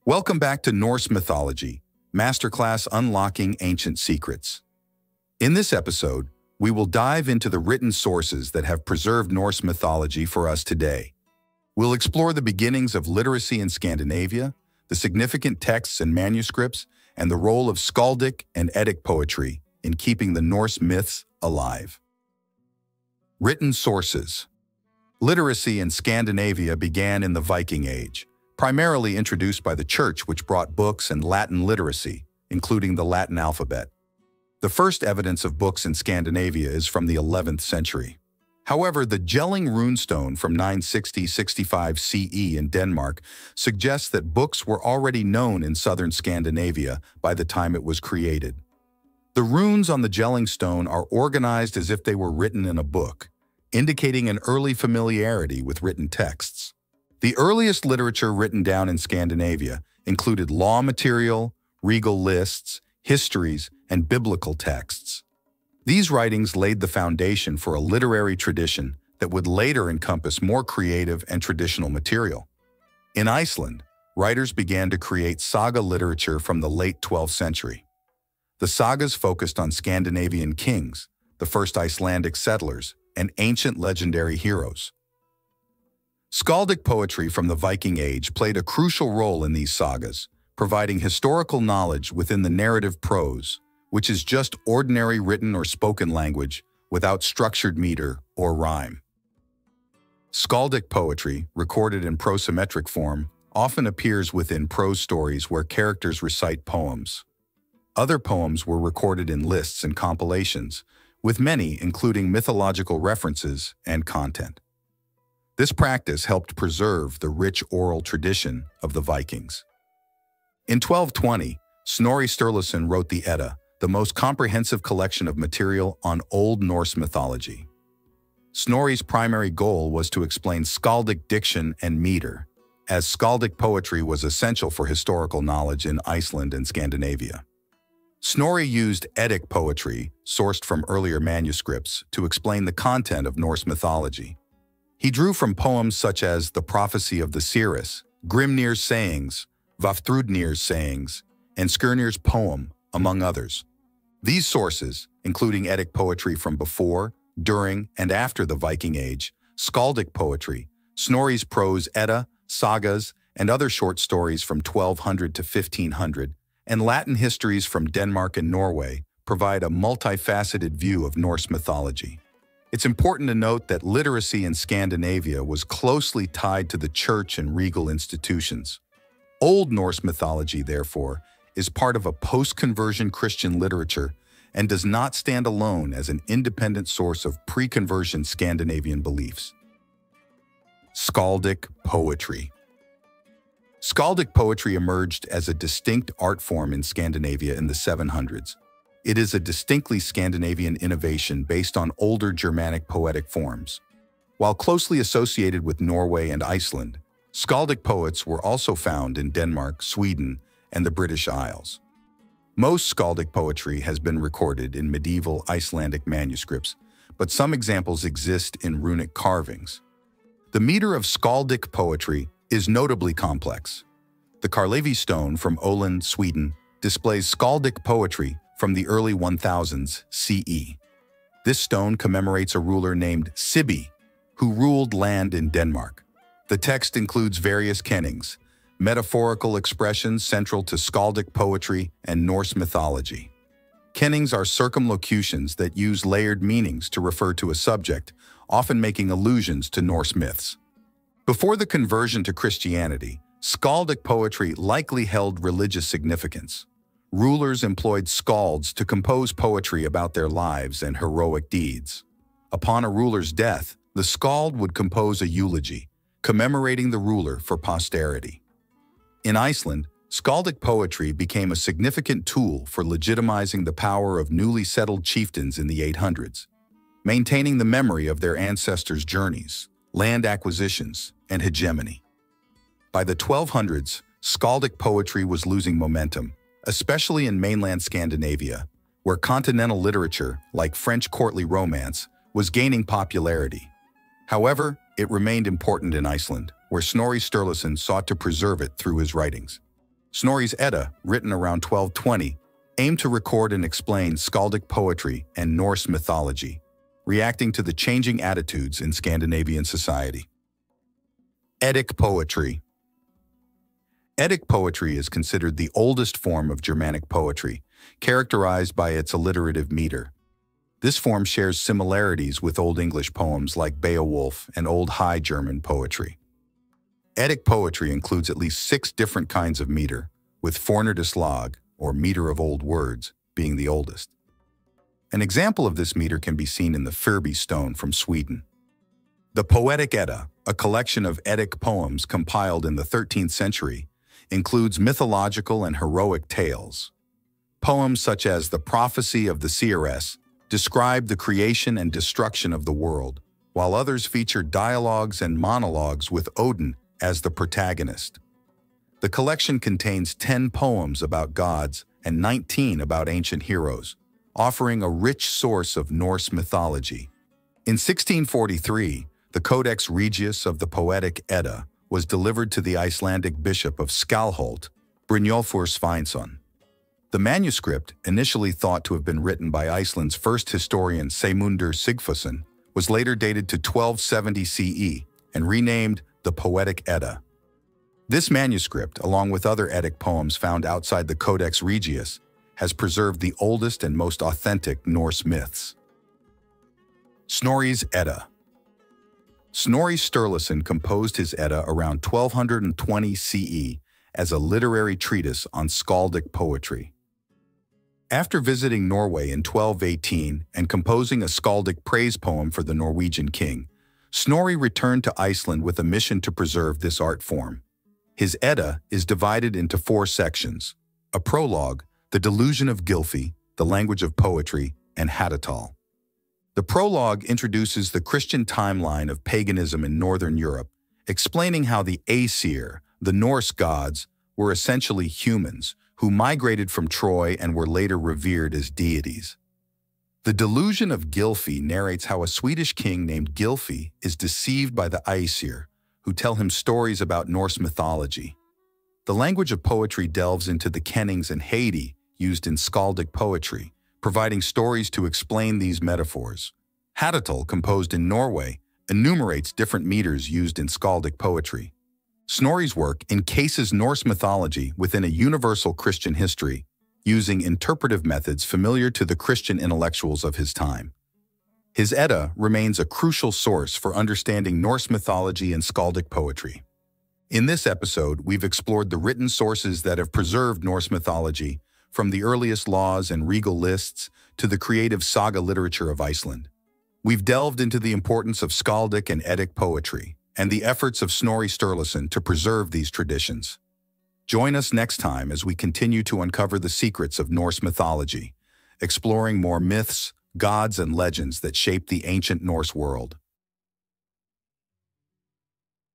Welcome back to Norse Mythology, Masterclass Unlocking Ancient Secrets. In this episode, we will dive into the written sources that have preserved Norse mythology for us today. We'll explore the beginnings of literacy in Scandinavia, the significant texts and manuscripts, and the role of skaldic and Eddic poetry in keeping the Norse myths alive. Written sources. Literacy in Scandinavia began in the Viking Age, primarily introduced by the Church, which brought books and Latin literacy, including the Latin alphabet. The first evidence of books in Scandinavia is from the 11th century. However, the Jelling runestone from 960-65 CE in Denmark suggests that books were already known in southern Scandinavia by the time it was created. The runes on the Jelling stone are organized as if they were written in a book, indicating an early familiarity with written texts. The earliest literature written down in Scandinavia included law material, regal lists, histories, and biblical texts. These writings laid the foundation for a literary tradition that would later encompass more creative and traditional material. In Iceland, writers began to create saga literature from the late 12th century. The sagas focused on Scandinavian kings, the first Icelandic settlers, and ancient legendary heroes. Skaldic poetry from the Viking Age played a crucial role in these sagas, providing historical knowledge within the narrative prose, which is just ordinary written or spoken language without structured meter or rhyme. Skaldic poetry, recorded in prosymmetric form, often appears within prose stories where characters recite poems. Other poems were recorded in lists and compilations, with many including mythological references and content. This practice helped preserve the rich oral tradition of the Vikings. In 1220, Snorri Sturluson wrote the Edda, the most comprehensive collection of material on Old Norse mythology. Snorri's primary goal was to explain skaldic diction and meter, as skaldic poetry was essential for historical knowledge in Iceland and Scandinavia. Snorri used Eddic poetry, sourced from earlier manuscripts, to explain the content of Norse mythology. He drew from poems such as The Prophecy of the Seeress, Grimnir's Sayings, Vafthrudnir's Sayings, and Skirnir's Poem, among others. These sources, including Eddic poetry from before, during, and after the Viking Age, skaldic poetry, Snorri's prose Edda, sagas, and other short stories from 1200 to 1500, and Latin histories from Denmark and Norway, provide a multifaceted view of Norse mythology. It's important to note that literacy in Scandinavia was closely tied to the church and regal institutions. Old Norse mythology, therefore, is part of a post-conversion Christian literature and does not stand alone as an independent source of pre-conversion Scandinavian beliefs. Skaldic poetry. Skaldic poetry emerged as a distinct art form in Scandinavia in the 700s. It is a distinctly Scandinavian innovation based on older Germanic poetic forms. While closely associated with Norway and Iceland, skaldic poets were also found in Denmark, Sweden, and the British Isles. Most skaldic poetry has been recorded in medieval Icelandic manuscripts, but some examples exist in runic carvings. The meter of skaldic poetry is notably complex. The Karlevi stone from Öland, Sweden, displays skaldic poetry from the early 1000s CE. This stone commemorates a ruler named Sibbi, who ruled land in Denmark. The text includes various kennings, metaphorical expressions central to skaldic poetry and Norse mythology. Kennings are circumlocutions that use layered meanings to refer to a subject, often making allusions to Norse myths. Before the conversion to Christianity, skaldic poetry likely held religious significance. Rulers employed skalds to compose poetry about their lives and heroic deeds. Upon a ruler's death, the skald would compose a eulogy, commemorating the ruler for posterity. In Iceland, skaldic poetry became a significant tool for legitimizing the power of newly settled chieftains in the 800s, maintaining the memory of their ancestors' journeys, land acquisitions, and hegemony. By the 1200s, skaldic poetry was losing momentum, especially in mainland Scandinavia, where continental literature, like French courtly romance, was gaining popularity. However, it remained important in Iceland, where Snorri Sturluson sought to preserve it through his writings. Snorri's Edda, written around 1220, aimed to record and explain skaldic poetry and Norse mythology, reacting to the changing attitudes in Scandinavian society. Eddic poetry. Eddic poetry is considered the oldest form of Germanic poetry, characterized by its alliterative meter. This form shares similarities with Old English poems like Beowulf and Old High German poetry. Eddic poetry includes at least 6 different kinds of meter, with fornardislag, or meter of old words, being the oldest. An example of this meter can be seen in the Firby stone from Sweden. The Poetic Edda, a collection of Eddic poems compiled in the 13th century, includes mythological and heroic tales. Poems such as The Prophecy of the Seeress describe the creation and destruction of the world, while others feature dialogues and monologues with Odin as the protagonist. The collection contains 10 poems about gods and 19 about ancient heroes, offering a rich source of Norse mythology. In 1643, the Codex Regius of the Poetic Edda was delivered to the Icelandic bishop of Skalholt, Brynjolfur Sveinsson. The manuscript, initially thought to have been written by Iceland's first historian Saymundur Sigfusson, was later dated to 1270 CE and renamed the Poetic Edda. This manuscript, along with other Eddic poems found outside the Codex Regius, has preserved the oldest and most authentic Norse myths. Snorri's Edda. Snorri Sturluson composed his Edda around 1220 CE as a literary treatise on skaldic poetry. After visiting Norway in 1218 and composing a skaldic praise poem for the Norwegian king, Snorri returned to Iceland with a mission to preserve this art form. His Edda is divided into 4 sections: a prologue, the delusion of Gylfi, the language of poetry, and Hatatal. The prologue introduces the Christian timeline of paganism in Northern Europe, explaining how the Aesir, the Norse gods, were essentially humans who migrated from Troy and were later revered as deities. The delusion of Gylfi narrates how a Swedish king named Gylfi is deceived by the Aesir, who tell him stories about Norse mythology. The language of poetry delves into the kennings and heidi used in skaldic poetry, providing stories to explain these metaphors. Hatatal, composed in Norway, enumerates different meters used in skaldic poetry. Snorri's work encases Norse mythology within a universal Christian history, using interpretive methods familiar to the Christian intellectuals of his time. His Edda remains a crucial source for understanding Norse mythology and skaldic poetry. In this episode, we've explored the written sources that have preserved Norse mythology, from the earliest laws and regal lists to the creative saga literature of Iceland. We've delved into the importance of skaldic and Eddic poetry, and the efforts of Snorri Sturluson to preserve these traditions. Join us next time as we continue to uncover the secrets of Norse mythology, exploring more myths, gods, and legends that shape the ancient Norse world.